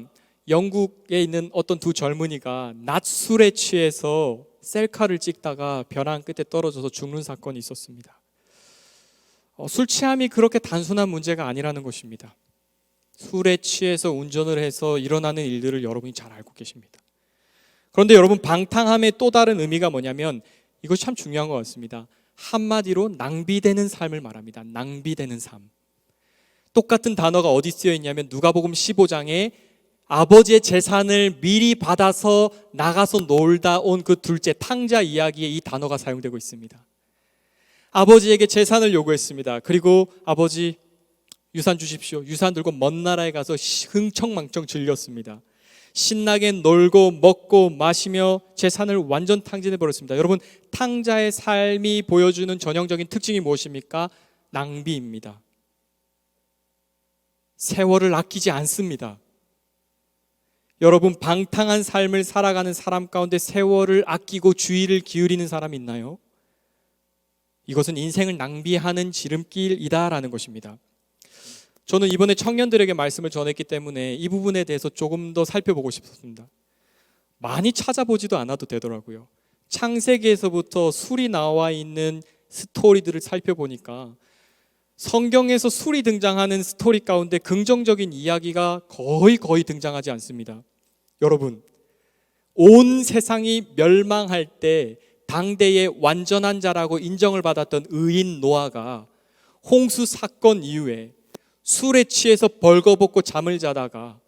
영국에 있는 어떤 두 젊은이가 낮술에 취해서 셀카를 찍다가 벼랑 끝에 떨어져서 죽는 사건이 있었습니다. 술 취함이 그렇게 단순한 문제가 아니라는 것입니다. 술에 취해서 운전을 해서 일어나는 일들을 여러분이 잘 알고 계십니다. 그런데 여러분, 방탕함의 또 다른 의미가 뭐냐면 이것이 참 중요한 것 같습니다. 한마디로 낭비되는 삶을 말합니다. 낭비되는 삶. 똑같은 단어가 어디 쓰여 있냐면 누가복음 15장에 아버지의 재산을 미리 받아서 나가서 놀다 온 그 둘째 탕자 이야기에 이 단어가 사용되고 있습니다. 아버지에게 재산을 요구했습니다. 그리고 아버지, 유산 주십시오. 유산 들고 먼 나라에 가서 흥청망청 즐겼습니다. 신나게 놀고 먹고 마시며 재산을 완전 탕진해 버렸습니다. 여러분, 탕자의 삶이 보여주는 전형적인 특징이 무엇입니까? 낭비입니다. 세월을 아끼지 않습니다. 여러분, 방탕한 삶을 살아가는 사람 가운데 세월을 아끼고 주의를 기울이는 사람 있나요? 이것은 인생을 낭비하는 지름길이다라는 것입니다. 저는 이번에 청년들에게 말씀을 전했기 때문에 이 부분에 대해서 조금 더 살펴보고 싶었습니다. 많이 찾아보지도 않아도 되더라고요. 창세기에서부터 술이 나와 있는 스토리들을 살펴보니까 성경에서 술이 등장하는 스토리 가운데 긍정적인 이야기가 거의 등장하지 않습니다. 여러분, 온 세상이 멸망할 때 당대의 완전한 자라고 인정을 받았던 의인 노아가 홍수 사건 이후에 술에 취해서 벌거벗고 잠을 자다가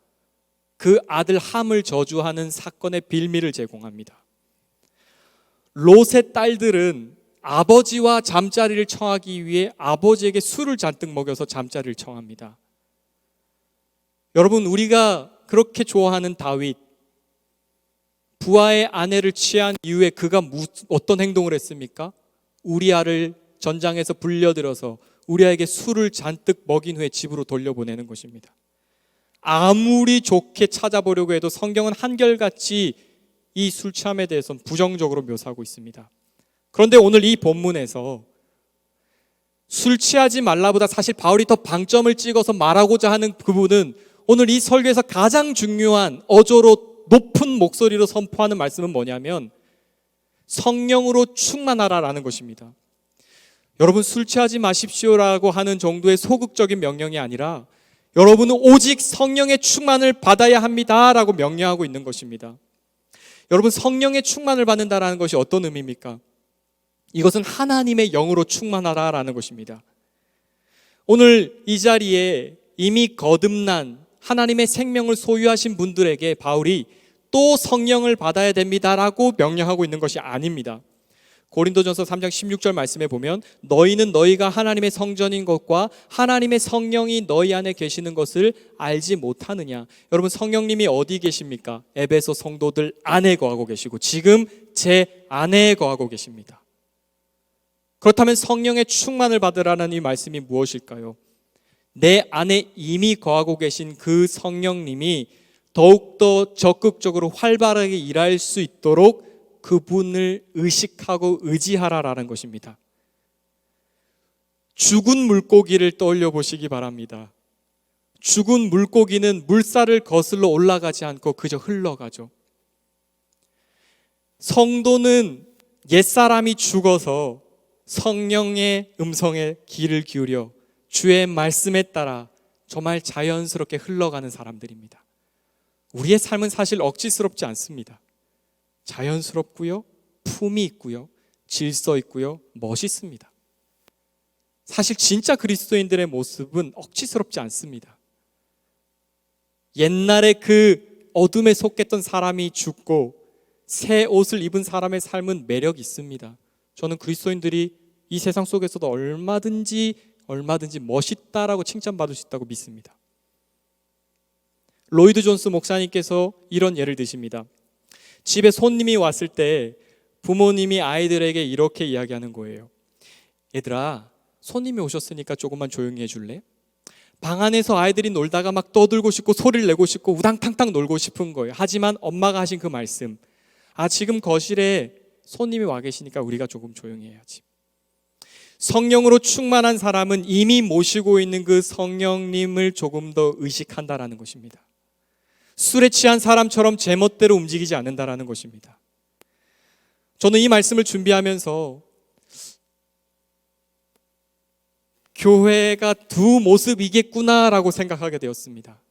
그 아들 함을 저주하는 사건의 빌미를 제공합니다. 롯의 딸들은 아버지와 잠자리를 청하기 위해 아버지에게 술을 잔뜩 먹여서 잠자리를 청합니다. 여러분, 우리가 그렇게 좋아하는 다윗, 부하의 아내를 취한 이후에 그가 어떤 행동을 했습니까? 우리아를 전장에서 불려들어서 우리아에게 술을 잔뜩 먹인 후에 집으로 돌려보내는 것입니다. 아무리 좋게 찾아보려고 해도 성경은 한결같이 이 술 취함에 대해서는 부정적으로 묘사하고 있습니다. 그런데 오늘 이 본문에서 술 취하지 말라보다 사실 바울이 더 방점을 찍어서 말하고자 하는 부분은 오늘 이 설교에서 가장 중요한 어조로 높은 목소리로 선포하는 말씀은 뭐냐면 성령으로 충만하라라는 것입니다. 여러분, 술 취하지 마십시오라고 하는 정도의 소극적인 명령이 아니라 여러분은 오직 성령의 충만을 받아야 합니다라고 명령하고 있는 것입니다. 여러분, 성령의 충만을 받는다라는 것이 어떤 의미입니까? 이것은 하나님의 영으로 충만하라라는 것입니다. 오늘 이 자리에 이미 거듭난 하나님의 생명을 소유하신 분들에게 바울이 또 성령을 받아야 됩니다라고 명령하고 있는 것이 아닙니다. 고린도전서 3장 16절 말씀에 보면 너희는 너희가 하나님의 성전인 것과 하나님의 성령이 너희 안에 계시는 것을 알지 못하느냐. 여러분, 성령님이 어디 계십니까? 에베소 성도들 안에 거하고 계시고 지금 제 안에 거하고 계십니다. 그렇다면 성령의 충만을 받으라는 이 말씀이 무엇일까요? 내 안에 이미 거하고 계신 그 성령님이 더욱더 적극적으로 활발하게 일할 수 있도록 그분을 의식하고 의지하라라는 것입니다. 죽은 물고기를 떠올려 보시기 바랍니다. 죽은 물고기는 물살을 거슬러 올라가지 않고 그저 흘러가죠. 성도는 옛사람이 죽어서 성령의 음성에 귀를 기울여 주의 말씀에 따라 정말 자연스럽게 흘러가는 사람들입니다. 우리의 삶은 사실 억지스럽지 않습니다. 자연스럽고요, 품이 있고요, 질서 있고요, 멋있습니다. 사실 진짜 그리스도인들의 모습은 억지스럽지 않습니다. 옛날에 그 어둠에 속했던 사람이 죽고 새 옷을 입은 사람의 삶은 매력이 있습니다. 저는 그리스도인들이 이 세상 속에서도 얼마든지 멋있다라고 칭찬받을 수 있다고 믿습니다. 로이드 존스 목사님께서 이런 예를 드십니다. 집에 손님이 왔을 때 부모님이 아이들에게 이렇게 이야기하는 거예요. 얘들아, 손님이 오셨으니까 조금만 조용히 해줄래? 방 안에서 아이들이 놀다가 막 떠들고 싶고 소리를 내고 싶고 우당탕탕 놀고 싶은 거예요. 하지만 엄마가 하신 그 말씀, 지금 거실에 손님이 와 계시니까 우리가 조금 조용히 해야지. 성령으로 충만한 사람은 이미 모시고 있는 그 성령님을 조금 더 의식한다라는 것입니다. 술에 취한 사람처럼 제멋대로 움직이지 않는다라는 것입니다. 저는 이 말씀을 준비하면서 교회가 두 모습이겠구나라고 생각하게 되었습니다.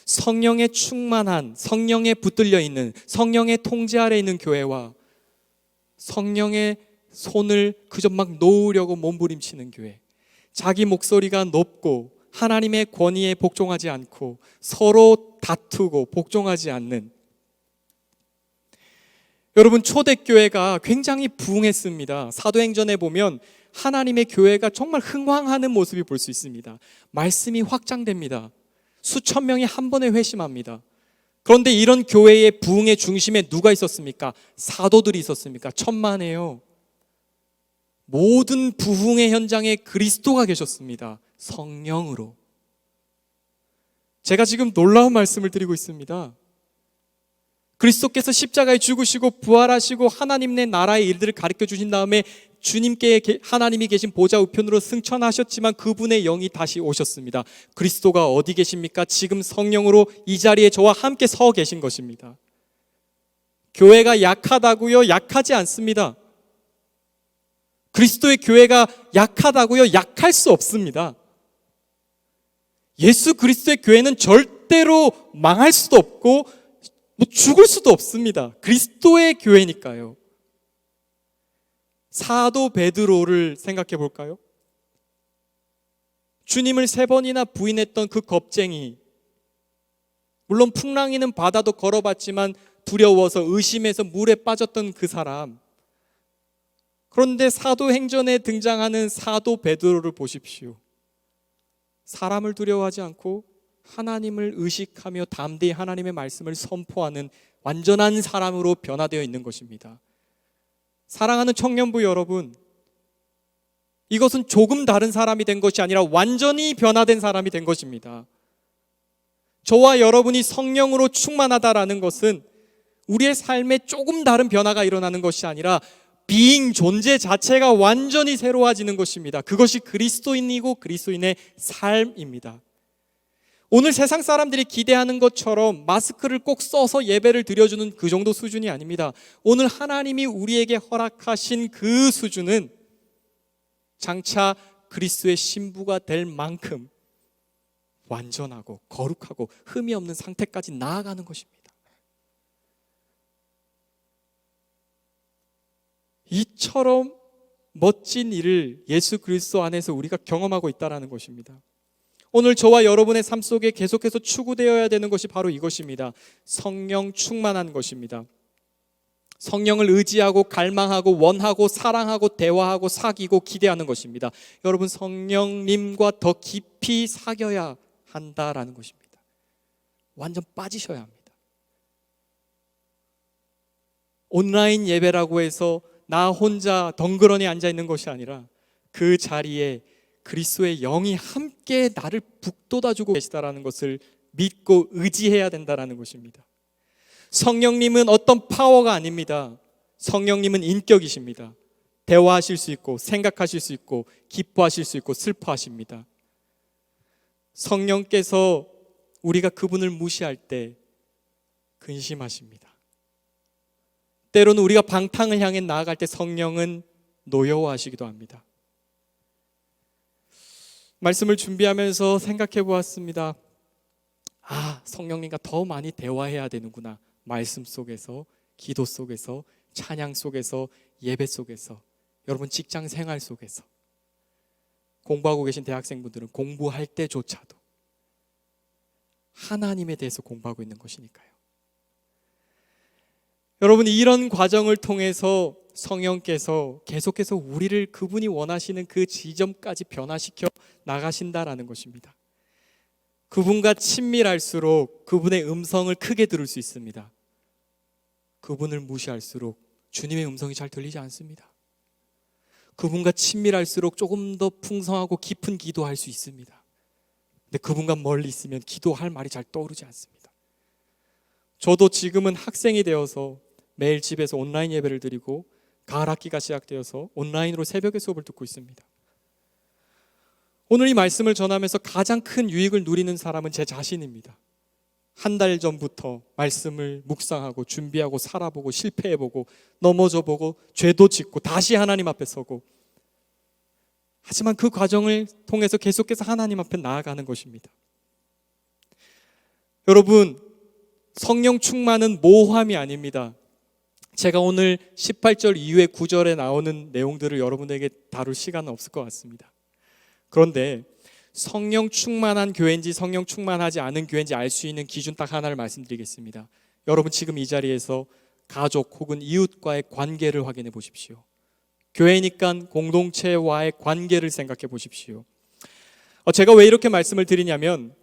성령에 충만한, 성령에 붙들려 있는, 성령의 통제 아래 있는 교회와 성령의 손을 그저 막 놓으려고 몸부림치는 교회, 자기 목소리가 높고 하나님의 권위에 복종하지 않고 서로 다투고 복종하지 않는, 여러분 초대교회가 굉장히 부흥했습니다. 사도행전에 보면 하나님의 교회가 정말 흥왕하는 모습이 볼 수 있습니다. 말씀이 확장됩니다. 수천 명이 한 번에 회심합니다. 그런데 이런 교회의 부흥의 중심에 누가 있었습니까? 사도들이 있었습니까? 천만에요. 모든 부흥의 현장에 그리스도가 계셨습니다. 성령으로. 제가 지금 놀라운 말씀을 드리고 있습니다. 그리스도께서 십자가에 죽으시고 부활하시고 하나님의 나라의 일들을 가르쳐 주신 다음에 주님께 하나님이 계신 보좌 우편으로 승천하셨지만 그분의 영이 다시 오셨습니다. 그리스도가 어디 계십니까? 지금 성령으로 이 자리에 저와 함께 서 계신 것입니다. 교회가 약하다고요? 약하지 않습니다. 그리스도의 교회가 약하다고요? 약할 수 없습니다. 예수 그리스도의 교회는 절대로 망할 수도 없고 죽을 수도 없습니다. 그리스도의 교회니까요. 사도 베드로를 생각해 볼까요? 주님을 3번이나 부인했던 그 겁쟁이, 물론 풍랑이는 바다도 걸어봤지만 두려워서 의심해서 물에 빠졌던 그 사람. 그런데 사도행전에 등장하는 사도 베드로를 보십시오. 사람을 두려워하지 않고 하나님을 의식하며 담대히 하나님의 말씀을 선포하는 완전한 사람으로 변화되어 있는 것입니다. 사랑하는 청년부 여러분, 이것은 조금 다른 사람이 된 것이 아니라 완전히 변화된 사람이 된 것입니다. 저와 여러분이 성령으로 충만하다라는 것은 우리의 삶에 조금 다른 변화가 일어나는 것이 아니라 비잉 존재 자체가 완전히 새로워지는 것입니다. 그것이 그리스도인이고 그리스도인의 삶입니다. 오늘 세상 사람들이 기대하는 것처럼 마스크를 꼭 써서 예배를 드려주는 그 정도 수준이 아닙니다. 오늘 하나님이 우리에게 허락하신 그 수준은 장차 그리스도의 신부가 될 만큼 완전하고 거룩하고 흠이 없는 상태까지 나아가는 것입니다. 이처럼 멋진 일을 예수 그리스도 안에서 우리가 경험하고 있다는 것입니다. 오늘 저와 여러분의 삶 속에 계속해서 추구되어야 되는 것이 바로 이것입니다. 성령 충만한 것입니다. 성령을 의지하고 갈망하고 원하고 사랑하고 대화하고 사귀고 기대하는 것입니다. 여러분, 성령님과 더 깊이 사귀어야 한다라는 것입니다. 완전 빠지셔야 합니다. 온라인 예배라고 해서 나 혼자 덩그러니 앉아 있는 것이 아니라 그 자리에 그리스도의 영이 함께 나를 북돋아주고 계시다라는 것을 믿고 의지해야 된다라는 것입니다. 성령님은 어떤 파워가 아닙니다. 성령님은 인격이십니다. 대화하실 수 있고 생각하실 수 있고 기뻐하실 수 있고 슬퍼하십니다. 성령께서 우리가 그분을 무시할 때 근심하십니다. 때로는 우리가 방탕을 향해 나아갈 때 성령은 노여워하시기도 합니다. 말씀을 준비하면서 생각해 보았습니다. 성령님과 더 많이 대화해야 되는구나. 말씀 속에서, 기도 속에서, 찬양 속에서, 예배 속에서, 여러분 직장 생활 속에서, 공부하고 계신 대학생분들은 공부할 때조차도 하나님에 대해서 공부하고 있는 것이니까요. 여러분, 이런 과정을 통해서 성령께서 계속해서 우리를 그분이 원하시는 그 지점까지 변화시켜 나가신다라는 것입니다. 그분과 친밀할수록 그분의 음성을 크게 들을 수 있습니다. 그분을 무시할수록 주님의 음성이 잘 들리지 않습니다. 그분과 친밀할수록 조금 더 풍성하고 깊은 기도할 수 있습니다. 근데 그분과 멀리 있으면 기도할 말이 잘 떠오르지 않습니다. 저도 지금은 학생이 되어서 매일 집에서 온라인 예배를 드리고 가을 학기가 시작되어서 온라인으로 새벽에 수업을 듣고 있습니다. 오늘 이 말씀을 전하면서 가장 큰 유익을 누리는 사람은 제 자신입니다. 한 달 전부터 말씀을 묵상하고 준비하고 살아보고 실패해보고 넘어져보고 죄도 짓고 다시 하나님 앞에 서고, 하지만 그 과정을 통해서 계속해서 하나님 앞에 나아가는 것입니다. 여러분, 성령 충만은 모함이 아닙니다. 제가 오늘 18절 이후의 9절에 나오는 내용들을 여러분에게 다룰 시간은 없을 것 같습니다. 그런데 성령 충만한 교회인지 성령 충만하지 않은 교회인지 알 수 있는 기준 딱 하나를 말씀드리겠습니다. 여러분 지금 이 자리에서 가족 혹은 이웃과의 관계를 확인해 보십시오. 교회니까 공동체와의 관계를 생각해 보십시오. 제가 왜 이렇게 말씀을 드리냐면,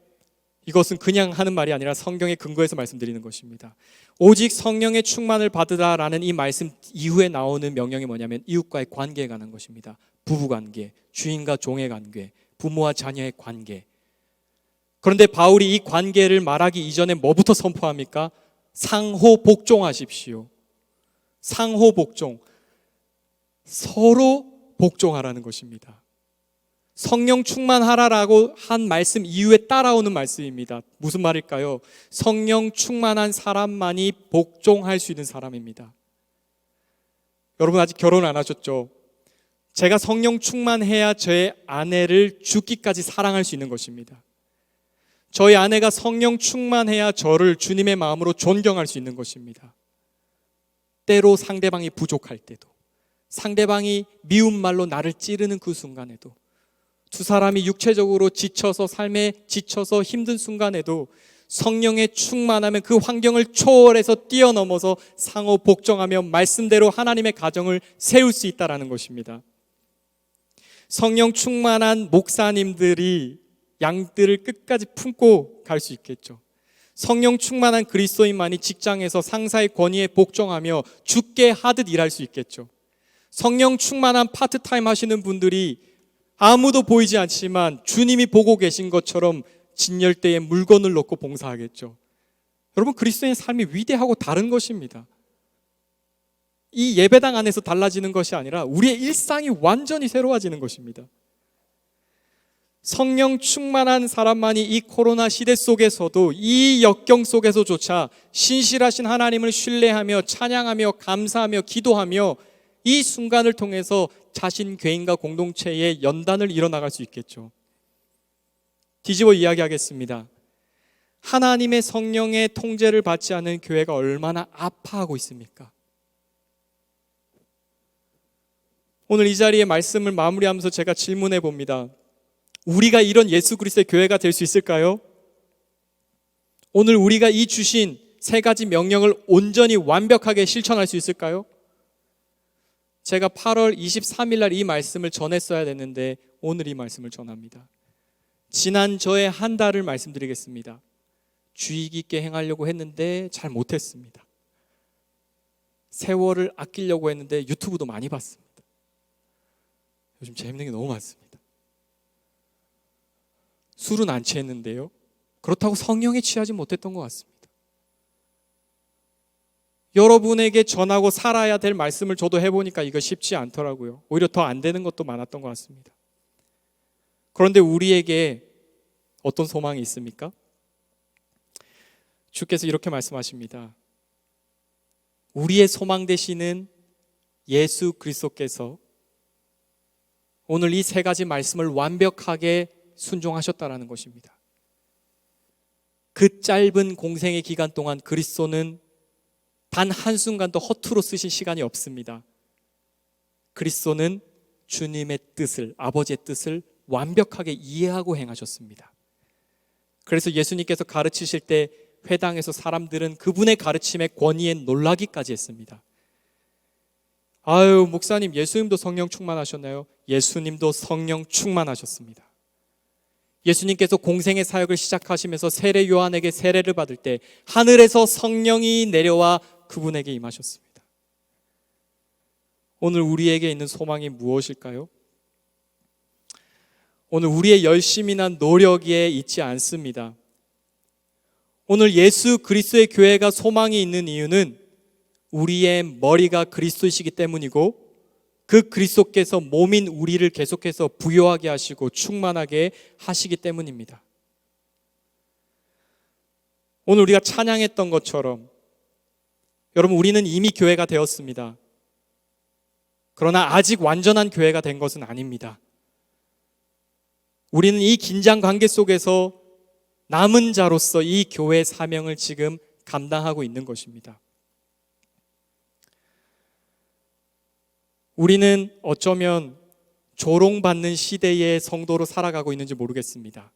이것은 그냥 하는 말이 아니라 성경의 근거에서 말씀드리는 것입니다. 오직 성령의 충만을 받으라라는 이 말씀 이후에 나오는 명령이 뭐냐면 이웃과의 관계에 관한 것입니다. 부부관계, 주인과 종의 관계, 부모와 자녀의 관계. 그런데 바울이 이 관계를 말하기 이전에 뭐부터 선포합니까? 상호 복종하십시오. 상호 복종. 서로 복종하라는 것입니다. 성령 충만하라라고 한 말씀 이후에 따라오는 말씀입니다. 무슨 말일까요? 성령 충만한 사람만이 복종할 수 있는 사람입니다. 여러분 아직 결혼 안 하셨죠? 제가 성령 충만해야 저의 아내를 죽기까지 사랑할 수 있는 것입니다. 저희 아내가 성령 충만해야 저를 주님의 마음으로 존경할 수 있는 것입니다. 때로 상대방이 부족할 때도, 상대방이 미운 말로 나를 찌르는 그 순간에도, 두 사람이 육체적으로 지쳐서 삶에 지쳐서 힘든 순간에도 성령의 충만하면 그 환경을 초월해서 뛰어넘어서 상호 복종하며 말씀대로 하나님의 가정을 세울 수 있다는 것입니다. 성령 충만한 목사님들이 양들을 끝까지 품고 갈 수 있겠죠. 성령 충만한 그리스도인만이 직장에서 상사의 권위에 복종하며 죽게 하듯 일할 수 있겠죠. 성령 충만한 파트타임 하시는 분들이 아무도 보이지 않지만 주님이 보고 계신 것처럼 진열대에 물건을 넣고 봉사하겠죠. 여러분, 그리스도인의 삶이 위대하고 다른 것입니다. 이 예배당 안에서 달라지는 것이 아니라 우리의 일상이 완전히 새로워지는 것입니다. 성령 충만한 사람만이 이 코로나 시대 속에서도, 이 역경 속에서조차 신실하신 하나님을 신뢰하며 찬양하며 감사하며 기도하며 이 순간을 통해서 자신 개인과 공동체의 연단을 이뤄나갈 수 있겠죠. 뒤집어 이야기하겠습니다. 하나님의 성령의 통제를 받지 않은 교회가 얼마나 아파하고 있습니까? 오늘 이 자리에 말씀을 마무리하면서 제가 질문해 봅니다. 우리가 이런 예수 그리스도의 교회가 될 수 있을까요? 오늘 우리가 이 주신 세 가지 명령을 온전히 완벽하게 실천할 수 있을까요? 제가 8월 23일 날 이 말씀을 전했어야 됐는데 오늘 이 말씀을 전합니다. 지난 저의 한 달을 말씀드리겠습니다. 주의 깊게 행하려고 했는데 잘 못했습니다. 세월을 아끼려고 했는데 유튜브도 많이 봤습니다. 요즘 재밌는 게 너무 많습니다. 술은 안 취했는데요, 그렇다고 성령에 취하지 못했던 것 같습니다. 여러분에게 전하고 살아야 될 말씀을 저도 해보니까 이거 쉽지 않더라고요. 오히려 더 안 되는 것도 많았던 것 같습니다. 그런데 우리에게 어떤 소망이 있습니까? 주께서 이렇게 말씀하십니다. 우리의 소망 되시는 예수 그리스도께서 오늘 이 세 가지 말씀을 완벽하게 순종하셨다라는 것입니다. 그 짧은 공생의 기간 동안 그리스도는 단 한순간도 허투루 쓰신 시간이 없습니다. 그리스도는 주님의 뜻을, 아버지의 뜻을 완벽하게 이해하고 행하셨습니다. 그래서 예수님께서 가르치실 때 회당에서 사람들은 그분의 가르침의 권위에 놀라기까지 했습니다. 아유, 목사님, 예수님도 성령 충만하셨나요? 예수님도 성령 충만하셨습니다. 예수님께서 공생의 사역을 시작하시면서 세례 요한에게 세례를 받을 때 하늘에서 성령이 내려와 그분에게 임하셨습니다. 오늘 우리에게 있는 소망이 무엇일까요? 오늘 우리의 열심이나 노력에 있지 않습니다. 오늘 예수 그리스도의 교회가 소망이 있는 이유는 우리의 머리가 그리스도이시기 때문이고 그 그리스도께서 몸인 우리를 계속해서 부요하게 하시고 충만하게 하시기 때문입니다. 오늘 우리가 찬양했던 것처럼 여러분, 우리는 이미 교회가 되었습니다. 그러나 아직 완전한 교회가 된 것은 아닙니다. 우리는 이 긴장 관계 속에서 남은 자로서 이 교회의 사명을 지금 감당하고 있는 것입니다. 우리는 어쩌면 조롱받는 시대의 성도로 살아가고 있는지 모르겠습니다.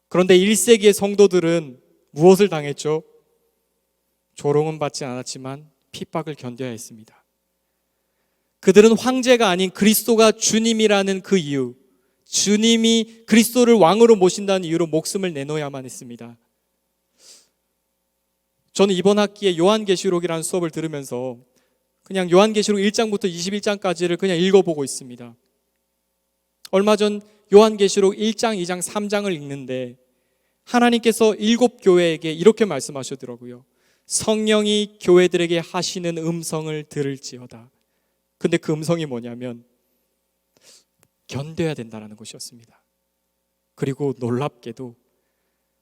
그런데 1세기의 성도들은 무엇을 당했죠? 조롱은 받지 않았지만 핍박을 견뎌야 했습니다. 그들은 황제가 아닌 그리스도가 주님이라는 그 이유, 주님이 그리스도를 왕으로 모신다는 이유로 목숨을 내놓아야만 했습니다. 저는 이번 학기에 요한계시록이라는 수업을 들으면서 그냥 요한계시록 1장부터 21장까지를 그냥 읽어보고 있습니다. 얼마 전 요한계시록 1장, 2장, 3장을 읽는데 하나님께서 7교회에게 이렇게 말씀하시더라고요. 성령이 교회들에게 하시는 음성을 들을지어다. 근데 그 음성이 뭐냐면 견뎌야 된다는 것이었습니다. 그리고 놀랍게도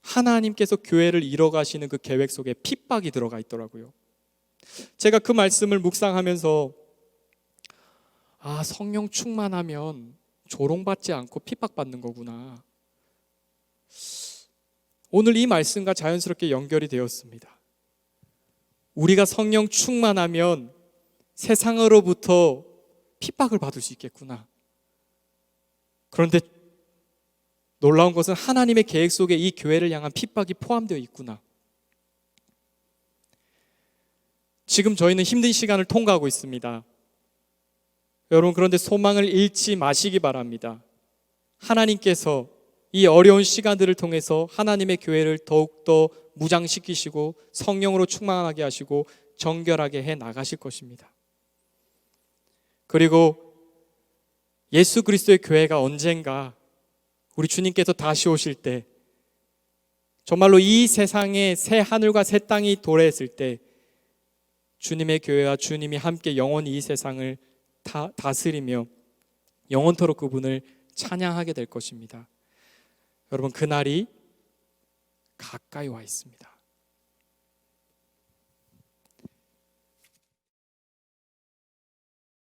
하나님께서 교회를 이뤄가시는 그 계획 속에 핍박이 들어가 있더라고요. 제가 그 말씀을 묵상하면서 성령 충만하면 조롱받지 않고 핍박받는 거구나. 오늘 이 말씀과 자연스럽게 연결이 되었습니다. 우리가 성령 충만하면 세상으로부터 핍박을 받을 수 있겠구나. 그런데 놀라운 것은 하나님의 계획 속에 이 교회를 향한 핍박이 포함되어 있구나. 지금 저희는 힘든 시간을 통과하고 있습니다. 여러분, 그런데 소망을 잃지 마시기 바랍니다. 하나님께서 이 어려운 시간들을 통해서 하나님의 교회를 더욱더 무장시키시고 성령으로 충만하게 하시고 정결하게 해 나가실 것입니다. 그리고 예수 그리스도의 교회가 언젠가 우리 주님께서 다시 오실 때 정말로 이 세상에 새 하늘과 새 땅이 도래했을 때 주님의 교회와 주님이 함께 영원히 이 세상을 다스리며 영원토록 그분을 찬양하게 될 것입니다. 여러분, 그날이 가까이 와 있습니다.